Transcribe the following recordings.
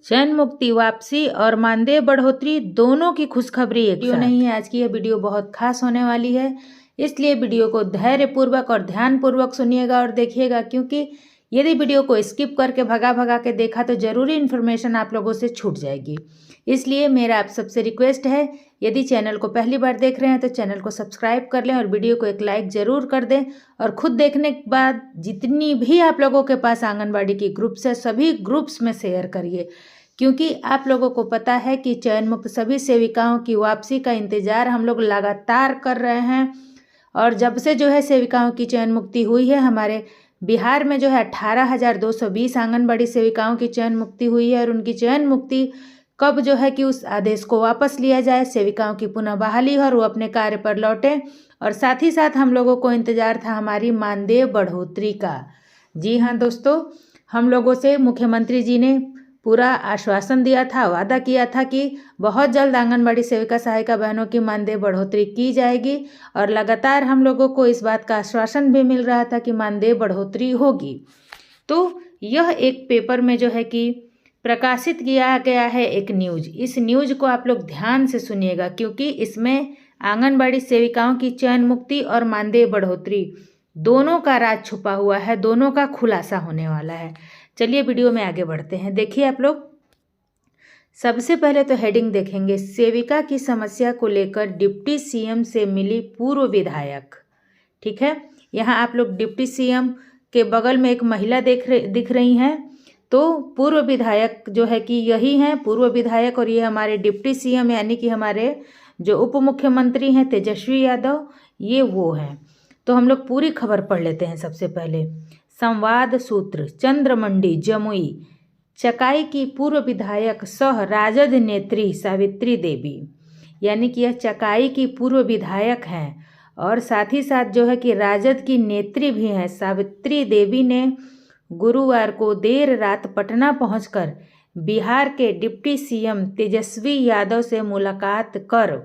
चयन मुक्ति वापसी और मानदेय बढ़ोतरी दोनों की खुशखबरी एक वीडियो नहीं है। आज की यह वीडियो बहुत खास होने वाली है, इसलिए वीडियो को धैर्यपूर्वक और ध्यानपूर्वक सुनिएगा और देखिएगा, क्योंकि यदि वीडियो को स्किप करके भगा के देखा तो ज़रूरी इन्फॉर्मेशन आप लोगों से छूट जाएगी। इसलिए मेरा आप सबसे रिक्वेस्ट है, यदि चैनल को पहली बार देख रहे हैं तो चैनल को सब्सक्राइब कर लें और वीडियो को एक लाइक ज़रूर कर दें। और खुद देखने के बाद जितनी भी आप लोगों के पास आंगनबाड़ी की ग्रुप्स है, सभी ग्रुप्स में शेयर करिए, क्योंकि आप लोगों को पता है कि चयन मुक्त सभी सेविकाओं की वापसी का इंतज़ार हम लोग लगातार कर रहे हैं। और जब से जो है सेविकाओं की चयन मुक्ति हुई है, हमारे बिहार में जो है 18,220 आंगनबाड़ी सेविकाओं की चयन मुक्ति हुई है। और उनकी चयन मुक्ति कब जो है कि उस आदेश को वापस लिया जाए, सेविकाओं की पुनः बहाली हो और वो अपने कार्य पर लौटें। और साथ ही साथ हम लोगों को इंतज़ार था हमारी मानदेय बढ़ोतरी का। जी हाँ दोस्तों, हम लोगों से मुख्यमंत्री जी ने पूरा आश्वासन दिया था, वादा किया था कि बहुत जल्द आंगनबाड़ी सेविका सहायिका बहनों की मानदेय बढ़ोतरी की जाएगी। और लगातार हम लोगों को इस बात का आश्वासन भी मिल रहा था कि मानदेय बढ़ोतरी होगी। तो यह एक पेपर में जो है कि प्रकाशित किया गया है एक न्यूज़। इस न्यूज़ को आप लोग ध्यान से सुनिएगा, क्योंकि इसमें आंगनबाड़ी सेविकाओं की चयन मुक्ति और मानदेय बढ़ोतरी दोनों का राज छुपा हुआ है, दोनों का खुलासा होने वाला है। चलिए वीडियो में आगे बढ़ते हैं। देखिए आप लोग, सबसे पहले तो हेडिंग देखेंगे, सेविका की समस्या को लेकर डिप्टी सीएम से मिली पूर्व विधायक। ठीक है, यहाँ आप लोग डिप्टी सीएम के बगल में एक महिला दिख रही हैं, तो पूर्व विधायक जो है कि यही हैं पूर्व विधायक। और ये हमारे डिप्टी सीएम यानी कि हमारे जो उप मुख्यमंत्री हैं तेजस्वी यादव, ये वो हैं। तो हम लोग पूरी खबर पढ़ लेते हैं। सबसे पहले, संवाद सूत्र, चंद्रमंडी जमुई चकाई की पूर्व विधायक सह राजद नेत्री सावित्री देवी, यानी कि यह चकाई की पूर्व विधायक हैं और साथ ही साथ जो है कि राजद की नेत्री भी हैं। सावित्री देवी ने गुरुवार को देर रात पटना पहुंचकर बिहार के डिप्टी सीएम तेजस्वी यादव से मुलाकात कर,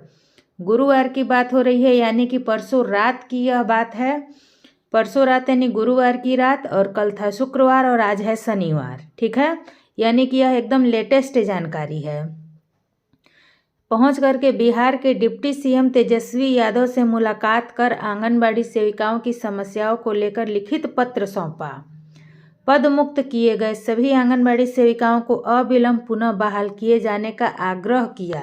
गुरुवार की बात हो रही है यानी कि परसों रात की यह बात है, परसों रात यानी गुरुवार की रात, और कल था शुक्रवार और आज है शनिवार। ठीक है, यानी कि यह एकदम लेटेस्ट जानकारी है। पहुंच करके बिहार के डिप्टी सीएम तेजस्वी यादव से मुलाकात कर आंगनबाड़ी सेविकाओं की समस्याओं को लेकर लिखित पत्र सौंपा। पद मुक्त किए गए सभी आंगनबाड़ी सेविकाओं को अविलंब पुनः बहाल किए जाने का आग्रह किया।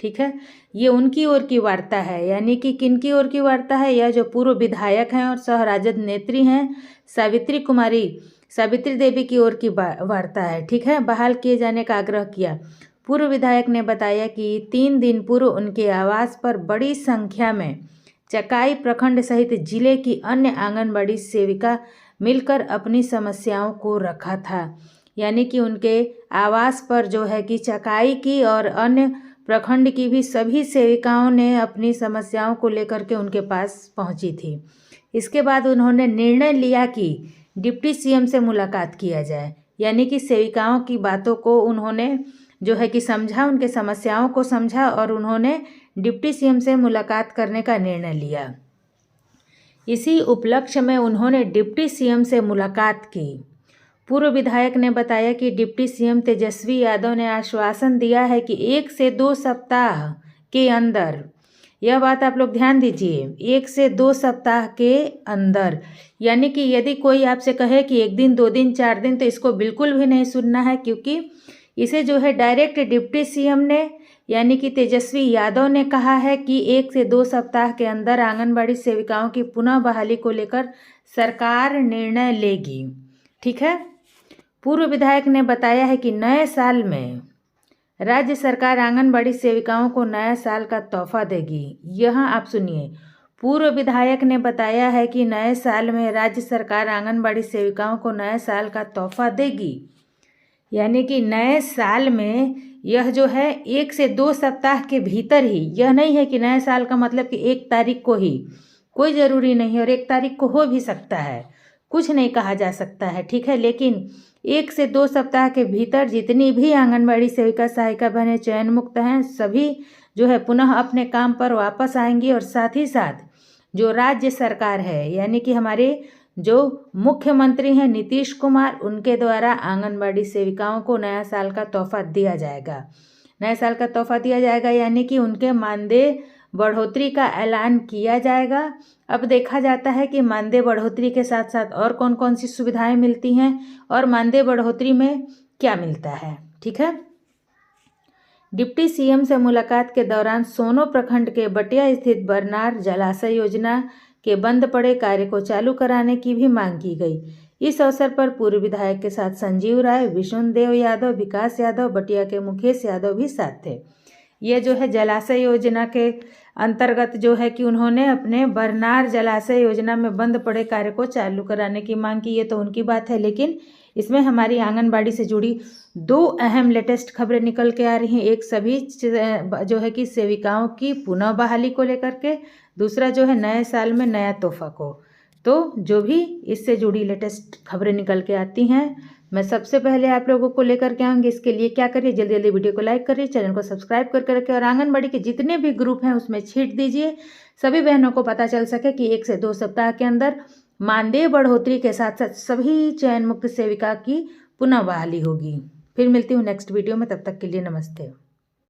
ठीक है, ये उनकी ओर की वार्ता है, यानी कि किनकी ओर की वार्ता है, यह जो पूर्व विधायक हैं और सह राजद नेत्री हैं सावित्री देवी की ओर की वार्ता है। ठीक है, बहाल किए जाने का आग्रह किया। पूर्व विधायक ने बताया कि 3 दिन पूर्व उनके आवास पर बड़ी संख्या में चकाई प्रखंड सहित जिले की अन्य आंगनबाड़ी सेविका मिलकर अपनी समस्याओं को रखा था। यानी कि उनके आवास पर जो है कि चकाई की और अन्य प्रखंड की भी सभी सेविकाओं ने अपनी समस्याओं को लेकर के उनके पास पहुंची थी। इसके बाद उन्होंने निर्णय लिया कि डिप्टी सीएम से मुलाकात किया जाए, यानी कि सेविकाओं की बातों को उन्होंने जो है कि समझा, उनके समस्याओं को समझा और उन्होंने डिप्टी सीएम से मुलाकात करने का निर्णय लिया। इसी उपलक्ष्य में उन्होंने डिप्टी सीएम से मुलाकात की। पूर्व विधायक ने बताया कि डिप्टी सीएम तेजस्वी यादव ने आश्वासन दिया है कि 1 से 2 सप्ताह के अंदर, यह बात आप लोग ध्यान दीजिए, 1 से 2 सप्ताह के अंदर, यानी कि यदि कोई आपसे कहे कि 1 दिन 2 दिन 4 दिन, तो इसको बिल्कुल भी नहीं सुनना है, क्योंकि इसे जो है डायरेक्ट डिप्टी सीएम ने यानी कि तेजस्वी यादव ने कहा है कि 1 से 2 सप्ताह के अंदर आंगनबाड़ी सेविकाओं की पुनः बहाली को लेकर सरकार निर्णय लेगी। ठीक है, पूर्व विधायक ने बताया है कि नए साल में राज्य सरकार आंगनबाड़ी सेविकाओं को नया साल का तोहफा देगी। यहाँ आप सुनिए, पूर्व विधायक ने बताया है कि नए साल में राज्य सरकार आंगनबाड़ी सेविकाओं को नए साल का तोहफा देगी, यानी कि नए साल में यह जो है 1 से 2 सप्ताह के भीतर ही, यह नहीं है कि नए साल का मतलब कि 1 तारीख को ही, कोई ज़रूरी नहीं, और 1 तारीख को हो भी सकता है, कुछ नहीं कहा जा सकता है। ठीक है, लेकिन 1 से 2 सप्ताह के भीतर जितनी भी आंगनबाड़ी सेविका सहायिका बहनें चयन मुक्त हैं, सभी जो है पुनः अपने काम पर वापस आएंगी। और साथ ही साथ जो राज्य सरकार है, यानी कि हमारे जो मुख्यमंत्री हैं नीतीश कुमार, उनके द्वारा आंगनबाड़ी सेविकाओं को नया साल का तोहफा दिया जाएगा। नए साल का तोहफा दिया जाएगा यानी कि उनके मानदेय बढ़ोतरी का ऐलान किया जाएगा। अब देखा जाता है कि मानदेय बढ़ोतरी के साथ साथ और कौन कौन सी सुविधाएं मिलती हैं और मानदेय बढ़ोतरी में क्या मिलता है। ठीक है। डिप्टी सीएम से मुलाकात के दौरान सोनो प्रखंड के बटिया स्थित बरनार जलाशय योजना के बंद पड़े कार्य को चालू कराने की भी मांग की गई। इस अवसर पर पूर्व विधायक के साथ संजीव राय, विष्णुदेव यादव, विकास यादव, बटिया के मुकेश यादव भी साथ थे। ये जो है जलाशय योजना के अंतर्गत जो है कि उन्होंने अपने बरनार जलाशय योजना में बंद पड़े कार्य को चालू कराने की मांग की। ये तो उनकी बात है, लेकिन इसमें हमारी आंगनबाड़ी से जुड़ी दो अहम लेटेस्ट खबरें निकल के आ रही हैं। एक सभी जो है कि सेविकाओं की पुनः बहाली को लेकर के, दूसरा जो है नए साल में नया तोहफा को। तो जो भी इससे जुड़ी लेटेस्ट खबरें निकल के आती हैं मैं सबसे पहले आप लोगों को लेकर के आऊँगी। इसके लिए क्या करिए, जल्दी जल्दी वीडियो को लाइक करिए, चैनल को सब्सक्राइब करके रखिए और आंगनबाड़ी के जितने भी ग्रुप हैं उसमें छीट दीजिए, सभी बहनों को पता चल सके कि 1 से 2 सप्ताह के अंदर मानदेय बढ़ोतरी के साथ साथ सभी चयन मुक्त सेविका की पुनः बहाली होगी। फिर मिलती हूँ नेक्स्ट वीडियो में, तब तक के लिए नमस्ते।